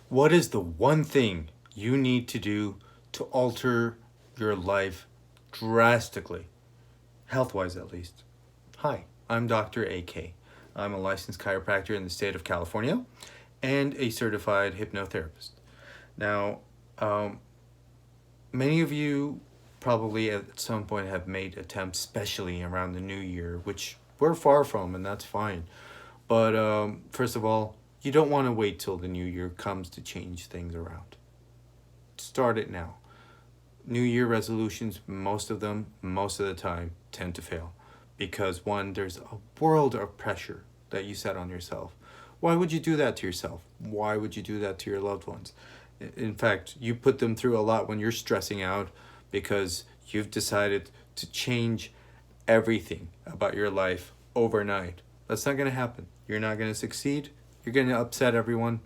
What is the one thing you need to do to alter your life drastically, health wise at least? Hi, I'm Dr. AK. I'm a licensed chiropractor in the state of California and a certified hypnotherapist. Now, um, many of you probably at some point have made attempts, especially around the new year, which we're far from, and that's fine. But first of all, you don't want to wait till the new year comes to change things around. Start it now. New year resolutions, most of them, most of the time, tend to fail. Because one, there's a world of pressure that you set on yourself. Why would you do that to yourself? Why would you do that to your loved ones? In fact, you put them through a lot when you're stressing out because you've decided to change everything about your life overnight. That's not going to happen. You're not going to succeed. You're going to upset everyone.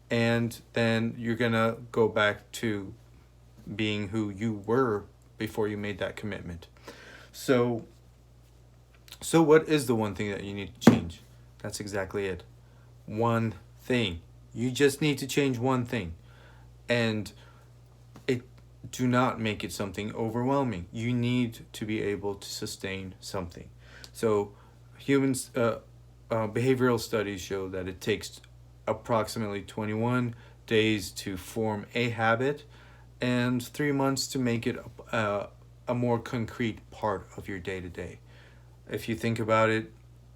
And then you're going to go back to being who you were before you made that commitment. So, so what is the one thing that you need to change? That's exactly it. One thing. You just need to change one thing. And it do not make it something overwhelming. You need to be able to sustain something. So humans behavioral studies show that it takes approximately 21 days to form a habit and 3 months to make it a more concrete part of your day to day. If you think about it,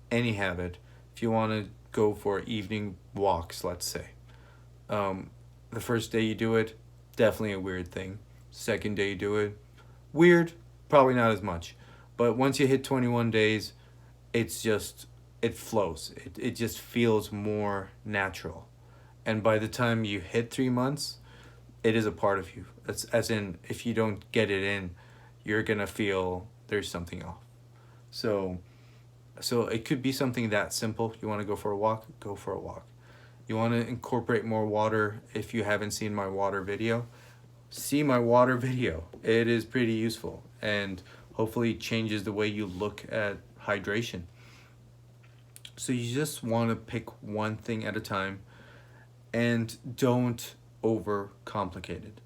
any habit, if you want to go for evening walks, let's say, the first day you do it, definitely a weird thing. Second day you do it, weird, probably not as much. But once you hit 21 days, it's just, it flows. It just feels more natural. And by the time you hit 3 months, it is a part of you. That's, as in, if you don't get it in, you're going to feel there's something off. So, so it could be something that simple. You want to go for a walk? Go for a walk. You want to incorporate more water. If you haven't seen my water video, see my water video. It is pretty useful and hopefully changes the way you look at hydration. So you just want to pick one thing at a time and don't overcomplicate it.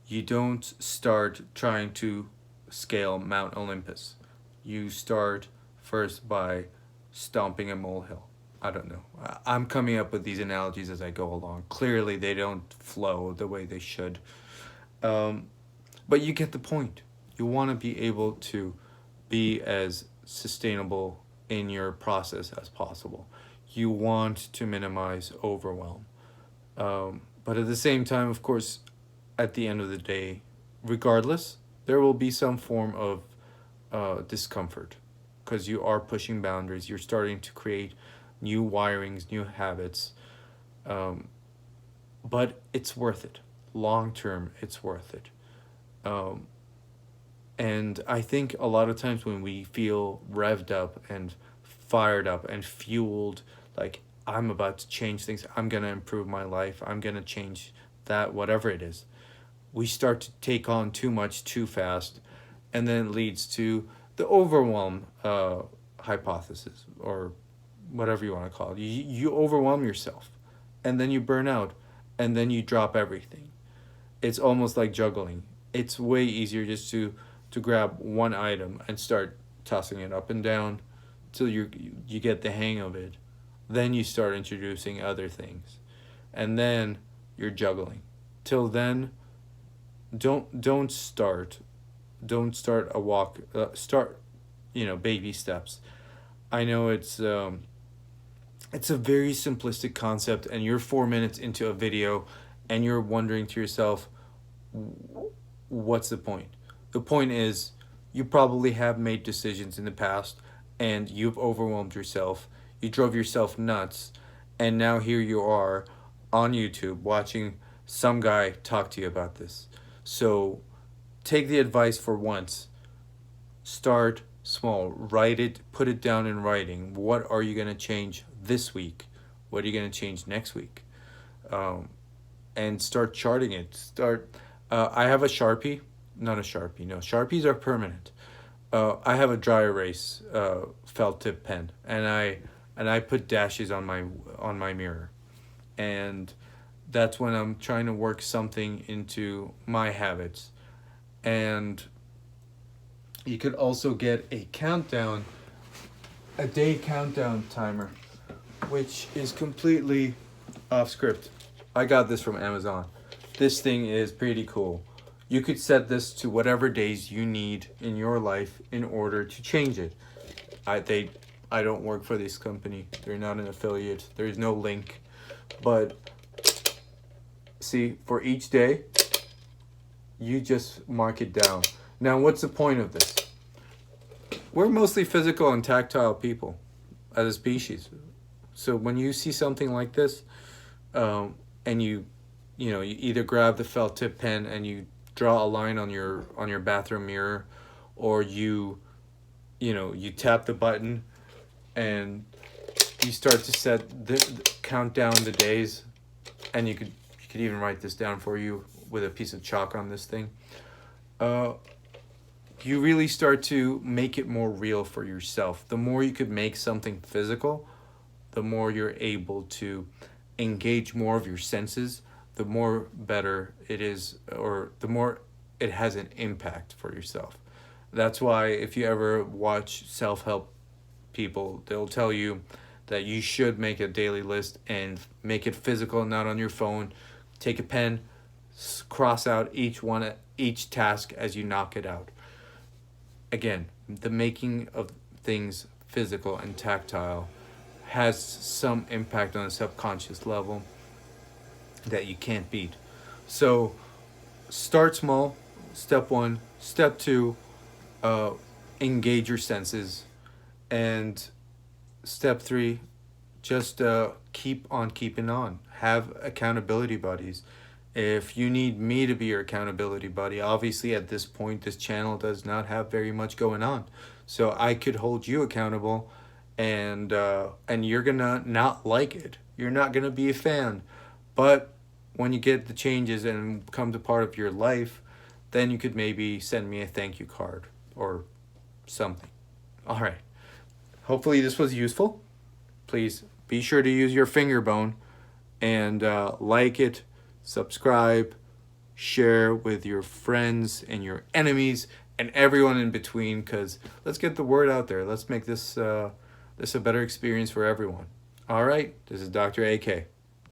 You don't start trying to scale Mount Olympus. You start first by stomping a molehill. I don't know. I'm coming up with these analogies as I go along. Clearly, they don't flow the way they should. But you get the point. You want to be able to be as sustainable in your process as possible. You want to minimize overwhelm. But at the same time, of course, at the end of the day, regardless, there will be some form of discomfort because you are pushing boundaries. You're starting to create new wirings, new habits. But it's worth it. Long term, it's worth it. Um, and I think a lot of times when we feel revved up and fired up and fueled, like, I'm about to change things, I'm going to improve my life, I'm going to change that, whatever it is, we start to take on too much too fast. And then it leads to the overwhelm hypothesis or whatever you want to call it. You overwhelm yourself and then you burn out and then you drop everything. It's almost like juggling. It's way easier just to grab one item and start tossing it up and down till you get the hang of it. Then you start introducing other things. And then you're juggling. Till then, don't start a walk, start, baby steps. I know it's a very simplistic concept and you're 4 minutes into a video and you're wondering to yourself, what's the point? The point is you probably have made decisions in the past and you've overwhelmed yourself. You drove yourself nuts and now here you are on YouTube watching some guy talk to you about this. So take the advice for once. Start small. Write it, put it down in writing. What are you going to change this week? What are you going to change next week? And start charting it. I have a Sharpie. Not a Sharpie. No, Sharpies are permanent. I have a dry erase felt tip pen, and I put dashes on my mirror, and that's when I'm trying to work something into my habits. And you could also get a countdown, a day countdown timer, which is completely off script. I got this from Amazon. This thing is pretty cool. You could set this to whatever days you need in your life in order to change it. I don't work for this company. They're not an affiliate. There is no link. But see, for each day, you just mark it down. Now, what's the point of this? We're mostly physical and tactile people as a species. So when you see something like this, and you either grab the felt tip pen and you draw a line on your bathroom mirror, or you tap the button and you start to count down the days, and you could even write this down for you with a piece of chalk on this thing. You really start to make it more real for yourself. The more you could make something physical, the more you're able to engage more of your senses, the more better it is, or the more it has an impact for yourself. That's why if you ever watch self-help people, they'll tell you that you should make a daily list and make it physical, not on your phone. Take a pen, cross out each task as you knock it out. Again, the making of things physical and tactile has some impact on a subconscious level that you can't beat. So start small. Step 1. Step 2, engage your senses. And step 3, just keep on keeping on. Have accountability buddies. If you need me to be your accountability buddy, obviously at this point this channel does not have very much going on, so I could hold you accountable, and you're gonna not like it. You're not gonna be a fan, but when you get the changes and come to part of your life, then you could maybe send me a thank you card or something. All right. Hopefully this was useful. Please be sure to use your finger bone and like it, subscribe, share with your friends and your enemies and everyone in between, because let's get the word out there. Let's make this a better experience for everyone. All right, this is Dr. AK.